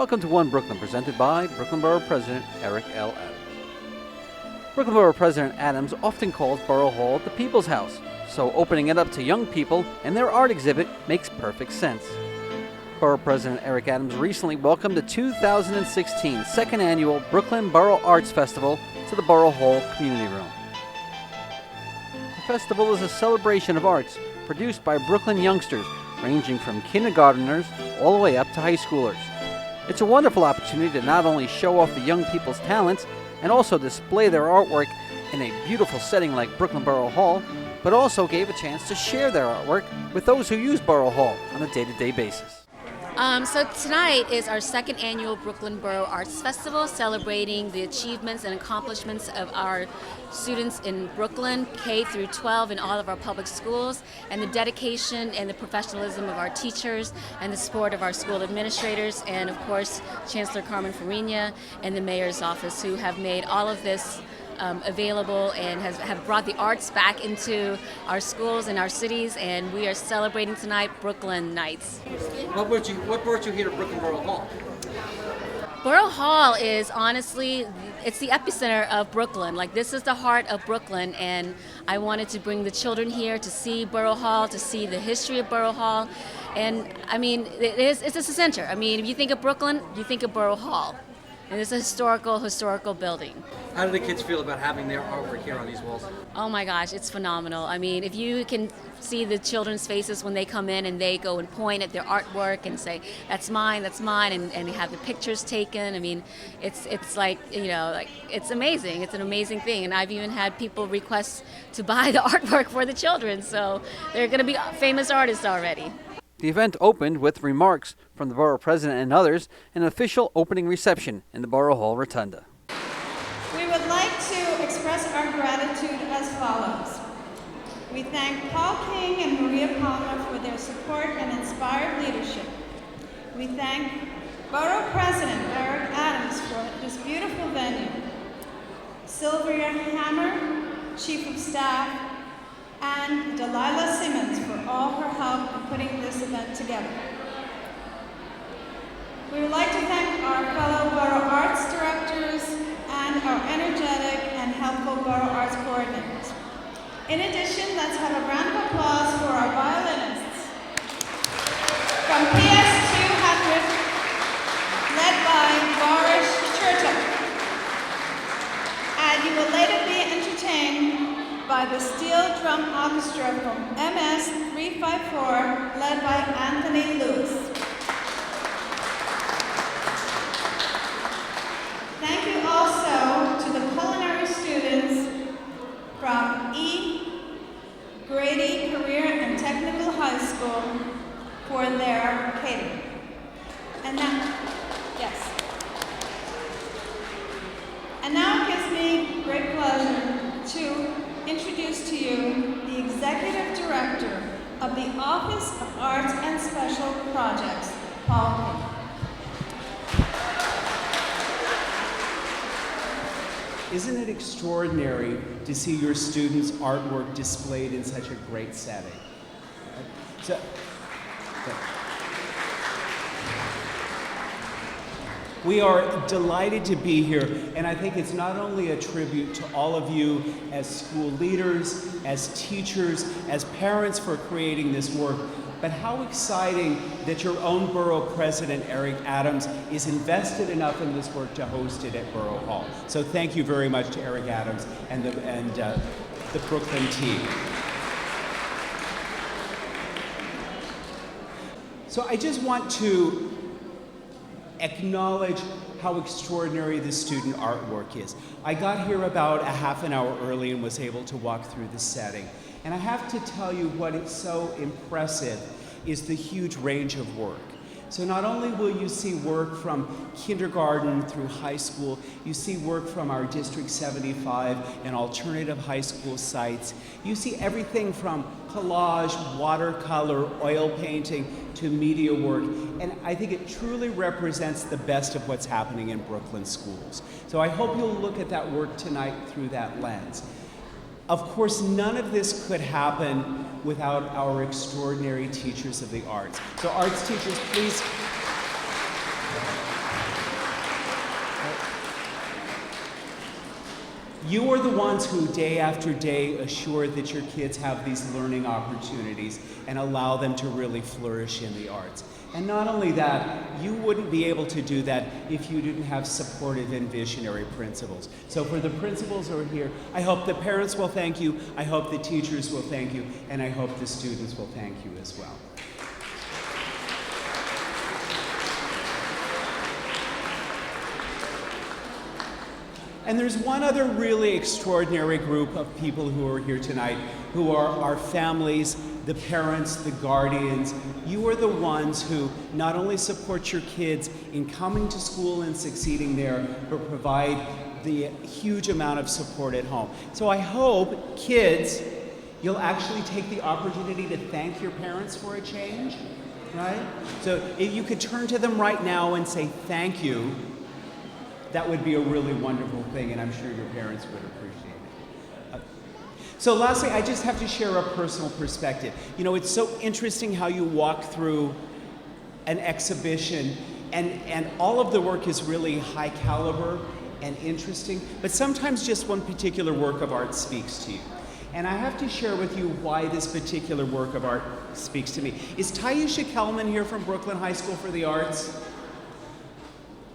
Welcome to One Brooklyn, presented by Brooklyn Borough President Eric L. Adams. Brooklyn Borough President Adams often calls Borough Hall the People's House, so opening it up to young people and their art exhibit makes perfect sense. Borough President Eric Adams recently welcomed the 2016 second annual Brooklyn Borough Arts Festival to the Borough Hall Community Room. The festival is a celebration of arts produced by Brooklyn youngsters ranging from kindergarteners all the way up to high schoolers. It's a wonderful opportunity to not only show off the young people's talents and also display their artwork in a beautiful setting like Brooklyn Borough Hall, but also gave a chance to share their artwork with those who use Borough Hall on a day-to-day basis. So tonight is our second annual Brooklyn Borough Arts Festival, celebrating the achievements and accomplishments of our students in Brooklyn, K through 12 in all of our public schools, and the dedication and the professionalism of our teachers and the support of our school administrators, and of course Chancellor Carmen Farina and the Mayor's office, who have made all of this available and have brought the arts back into our schools and our cities, and we are celebrating tonight Brooklyn Nights. What brought you here to Brooklyn Borough Hall? Borough Hall is honestly, it's the epicenter of Brooklyn. Like, this is the heart of Brooklyn, and I wanted to bring the children here to see Borough Hall, to see the history of Borough Hall. And I mean, it's a center. I mean, if you think of Brooklyn, you think of Borough Hall. And it's a historical building. How do the kids feel about having their artwork here on these walls? Oh my gosh, it's phenomenal. I mean, if you can see the children's faces when they come in and they go and point at their artwork and say, that's mine, and have the pictures taken. I mean, it's like, you know, like, it's amazing. It's an amazing thing. And I've even had people request to buy the artwork for the children. So they're going to be famous artists already. The event opened with remarks from the Borough President and others, and an official opening reception in the Borough Hall Rotunda. We would like to express our gratitude as follows. We thank Paul King and Maria Palmer for their support and inspired leadership. We thank Borough President Eric Adams for this beautiful venue, Sylvia Hammer, Chief of Staff, and Delilah Simmons for all her help in putting this event together. We would like to thank our fellow Borough Arts Directors and our energetic and helpful Borough Arts Coordinators. In addition, let's have a round of applause for our violinists. From PS 200, led by Boris Churchill. And you will later be entertained by the Steel Drum Orchestra from MS 354, led by Anthony Lewis. Thank you also to the culinary students from E. Grady Career and Technical High School for their catering. And now, yes. And now it gives me great pleasure to introduce to you the Executive Director of the Office of Arts and Special Projects, Paul King. Isn't it extraordinary to see your students' artwork displayed in such a great setting? We are delighted to be here, and I think it's not only a tribute to all of you as school leaders, as teachers, as parents for creating this work, but how exciting that your own Borough President Eric Adams is invested enough in this work to host it at Borough Hall. So thank you very much to Eric Adams and the Brooklyn team. So I just want to acknowledge how extraordinary the student artwork is. I got here about a half an hour early and was able to walk through the setting. And I have to tell you what is so impressive is the huge range of work. So not only will you see work from kindergarten through high school, you see work from our District 75 and alternative high school sites. You see everything from collage, watercolor, oil painting, to media work. And I think it truly represents the best of what's happening in Brooklyn schools. So I hope you'll look at that work tonight through that lens. Of course, none of this could happen without our extraordinary teachers of the arts. So arts teachers, please. You are the ones who day after day assure that your kids have these learning opportunities and allow them to really flourish in the arts. And not only that, you wouldn't be able to do that if you didn't have supportive and visionary principals. So for the principals who are here, I hope the parents will thank you, I hope the teachers will thank you, and I hope the students will thank you as well. And there's one other really extraordinary group of people who are here tonight, who are our families, the parents, the guardians. You are the ones who not only support your kids in coming to school and succeeding there, but provide the huge amount of support at home. So I hope, kids, you'll actually take the opportunity to thank your parents for a change, right? So if you could turn to them right now and say thank you, that would be a really wonderful thing, and I'm sure your parents would appreciate it. So lastly, I just have to share a personal perspective. You know, it's so interesting how you walk through an exhibition, and all of the work is really high caliber and interesting, but sometimes just one particular work of art speaks to you. And I have to share with you why this particular work of art speaks to me. Is Tyusha Kelman here from Brooklyn High School for the Arts?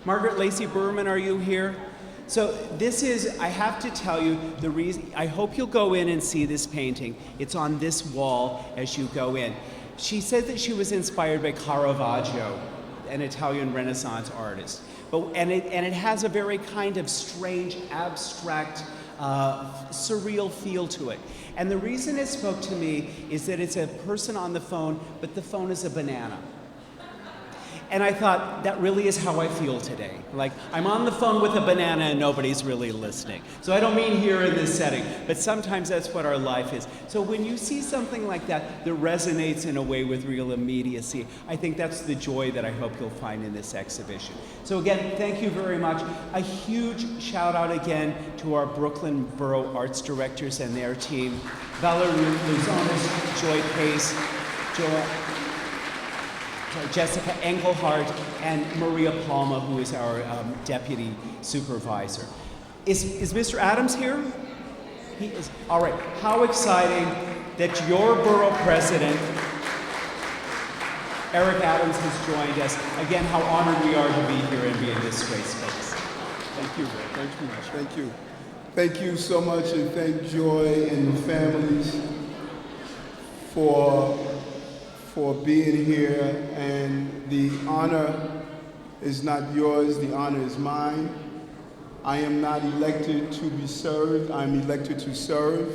Margaret Lacey Berman, are you here? So this is, I have to tell you, the reason, I hope you'll go in and see this painting. It's on this wall as you go in. She said that she was inspired by Caravaggio, an Italian Renaissance artist. And it has a very kind of strange, abstract, surreal feel to it. And the reason it spoke to me is that it's a person on the phone, but the phone is a banana. And I thought, that really is how I feel today. Like, I'm on the phone with a banana and nobody's really listening. So I don't mean here in this setting, but sometimes that's what our life is. So when you see something like that that resonates in a way with real immediacy, I think that's the joy that I hope you'll find in this exhibition. So again, thank you very much. A huge shout out again to our Brooklyn Borough Arts Directors and their team, Valerie Luzonis, Joy Pace, Jessica Engelhardt, and Maria Palma, who is our deputy supervisor. Is Mr. Adams here? He is. All right. How exciting that your borough president, Eric Adams, has joined us. Again, how honored we are to be here and be in this great space. Thank you. Thank you much. Thank you. Thank you so much, and thank Joy and the families for being here, and the honor is not yours, the honor is mine. I am not elected to be served, I'm elected to serve.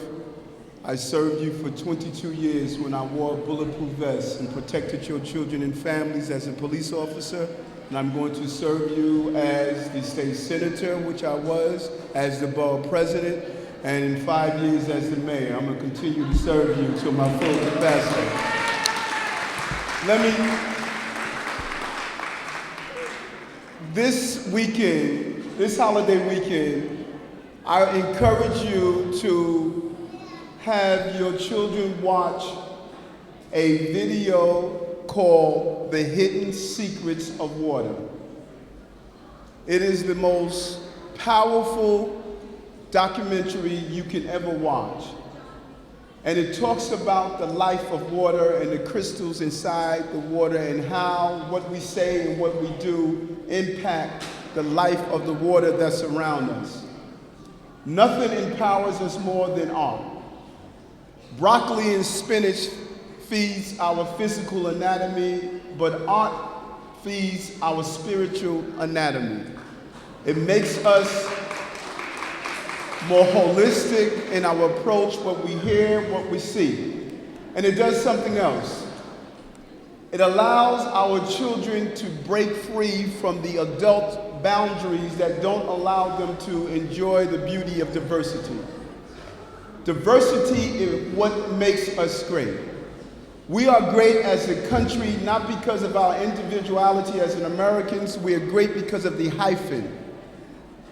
I served you for 22 years when I wore bulletproof vests and protected your children and families as a police officer, and I'm going to serve you as the state senator, which I was, as the borough president, and in 5 years as the mayor. I'm going to continue to serve you to my full capacity. This weekend, this holiday weekend, I encourage you to have your children watch a video called The Hidden Secrets of Water. It is the most powerful documentary you can ever watch. And it talks about the life of water and the crystals inside the water and how what we say and what we do impact the life of the water that's around us. Nothing empowers us more than art. Broccoli and spinach feeds our physical anatomy, but art feeds our spiritual anatomy. It makes us more holistic in our approach, what we hear, what we see. And it does something else. It allows our children to break free from the adult boundaries that don't allow them to enjoy the beauty of diversity. Diversity is what makes us great. We are great as a country, not because of our individuality as an Americans. We are great because of the hyphen.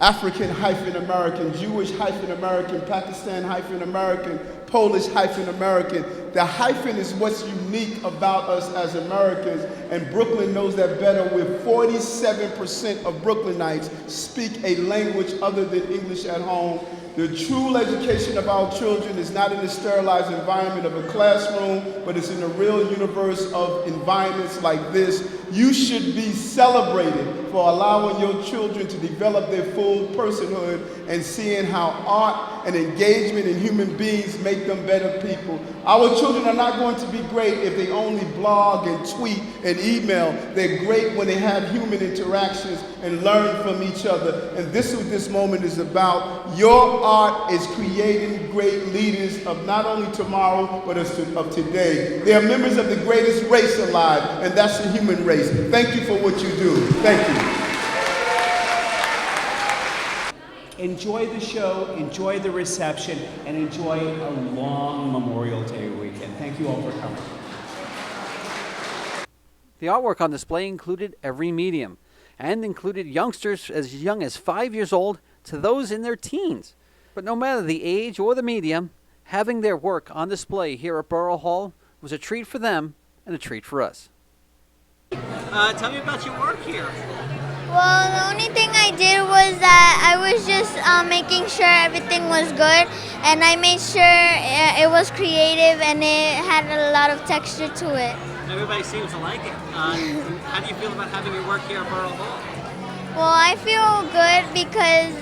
African-American, Jewish-American, Pakistan-American, Polish-American. The hyphen is what's unique about us as Americans, and Brooklyn knows that better, with 47% of Brooklynites speak a language other than English at home. The true education of our children is not in the sterilized environment of a classroom, but it's in the real universe of environments like this. You should be celebrated for allowing your children to develop their full personhood and seeing how art and engagement in human beings make them better people. Our children are not going to be great if they only blog and tweet and email. They're great when they have human interactions and learn from each other. And this is what this moment is about. Your art is creating great leaders of not only tomorrow, but of today. They are members of the greatest race alive, and that's the human race. Thank you for what you do. Thank you. Enjoy the show, enjoy the reception, and enjoy a long Memorial Day weekend. Thank you all for coming. The artwork on display included every medium and included youngsters as young as 5 years old to those in their teens. But no matter the age or the medium, having their work on display here at Borough Hall was a treat for them and a treat for us. Tell me about your work here. Well, the only thing I did was that I was just making sure everything was good, and I made sure it was creative and it had a lot of texture to it. Everybody seems to like it. How do you feel about having your work here at Borough Hall? Well, I feel good because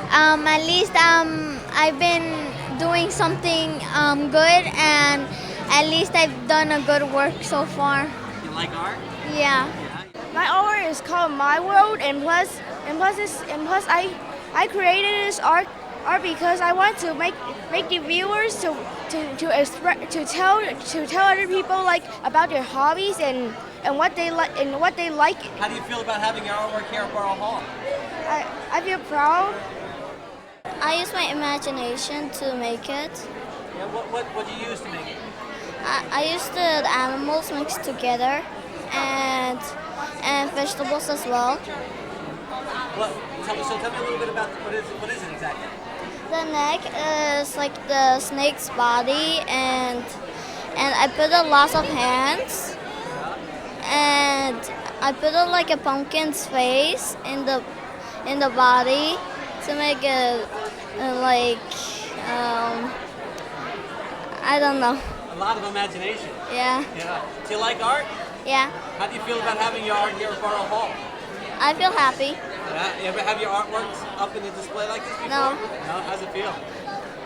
at least I've been doing something good, and at least I've done a good work so far. You like art? Yeah. My artwork is called My World, and plus I created this art because I want to make the viewers to tell other people like about their hobbies and what they like and what they like. How do you feel about having your artwork here at Borough Hall? I feel proud. I use my imagination to make it. Yeah, what do you use to make it? I used the animals mixed together and vegetables as well. Tell me a little bit about what is it exactly? The neck is like the snake's body, and I put a lot of hands, and I put like a pumpkin's face in the body to make it I don't know. A lot of imagination. Yeah. Yeah. Do you like art? Yeah. How do you feel about having your art here at Borough Hall? I feel happy. Yeah. You ever have your artworks up in a display like this before? No. No? How's it feel?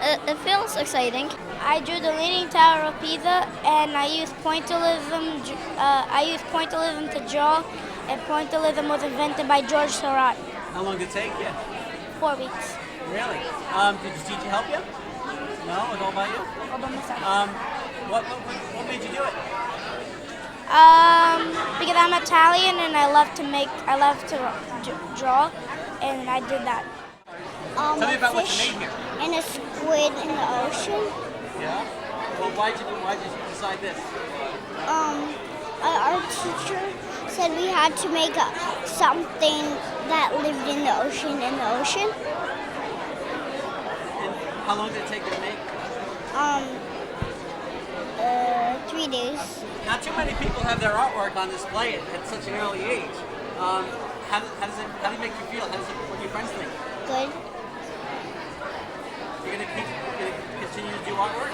It feels exciting. I drew the Leaning Tower of Pisa, and I used pointillism. I used pointillism to draw, and pointillism was invented by George Seurat. How long did it take you? 4 weeks. Really? Did your teacher help you? No, it was all by you? All by myself. What made you do it? Because I'm Italian and I love to draw, and I did that. Tell me about what you made here. And a squid in the ocean. Yeah? Well, why'd you decide this? Our teacher said we had to make something that lived in the ocean And how long did it take you to make? 3 days. Not too many people have their artwork on display at such an early age. How do you make you feel? What do your friends think? Good. You're gonna continue to do artwork?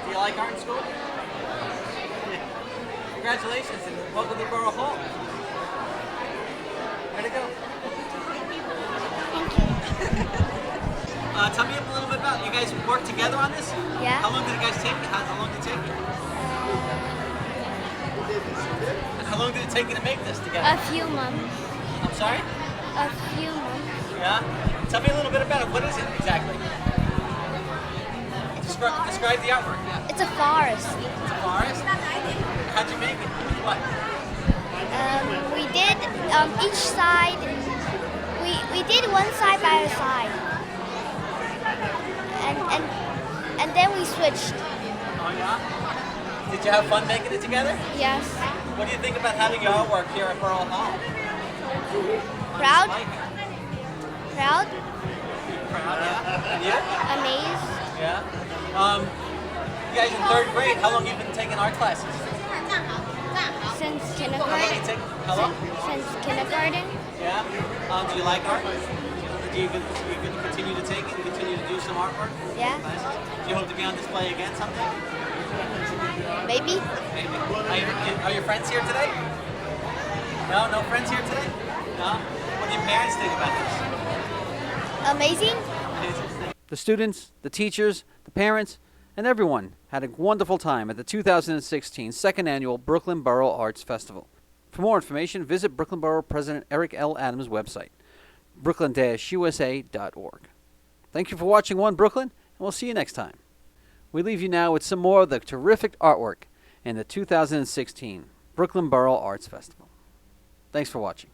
Do you like art in school? Yeah. Congratulations and welcome to Borough Hall. Way to go. Thank you. Tell me a little bit about you guys work together on this? Yeah. How long did you guys take? How long did it take you? How long did it take you to make this together? A few months. I'm sorry? A few months. Yeah? Tell me a little bit about it. What is it exactly? Describe the artwork. Yeah. It's a forest. It's a forest? How'd you make it? What? We did each side. We did one side by a side, and then we switched. Oh yeah? Did you have fun making it together? Yes. What do you think about having your artwork here at Borough Hall? Proud. Proud, yeah. And you? Amazed. Yeah. You guys in 3rd grade, how long have you been taking art classes? Since How long kindergarten. you take? How long? Since kindergarten. Yeah. Do you like art? Do you going to continue to take it and continue to do some artwork? Yeah. Classes? Do you hope to be on display again someday? Maybe. Maybe. Are your friends here today? No? No friends here today? No? What do your parents think about this? Amazing. The students, the teachers, the parents, and everyone had a wonderful time at the 2016 Second Annual Brooklyn Borough Arts Festival. For more information, visit Brooklyn Borough President Eric Adams' website, brooklyn-usa.org. Thank you for watching One Brooklyn, and we'll see you next time. We leave you now with some more of the terrific artwork in the 2016 Brooklyn Borough Arts Festival. Thanks for watching.